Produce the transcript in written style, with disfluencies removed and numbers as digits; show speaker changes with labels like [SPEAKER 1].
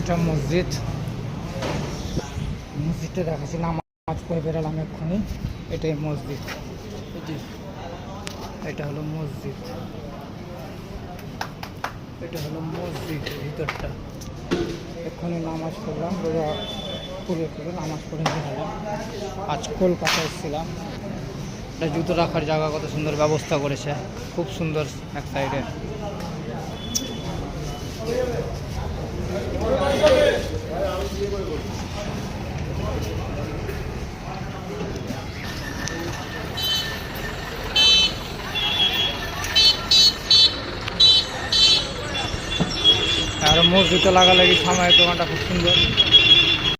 [SPEAKER 1] এটা মসজিদ, মসজিদটা দেখাচ্ছি, নামাজ পড়ে বেরোলাম এক্ষুনি। এটাই মসজিদ, এটা হলো মসজিদ, এটা হলো মসজিদ ভিতরটা। এক্ষুনি নামাজ পড়লাম, রোজা করে নামাজ পড়ে বেরোলাম। আজ কলকাতায় ছিলাম। এটা জুতো রাখার জায়গা, কত সুন্দর ব্যবস্থা করেছে, খুব সুন্দর এক সাইডে। আর মসজিদে লাগালাগি সামনে দোকানটা খুব সুন্দর।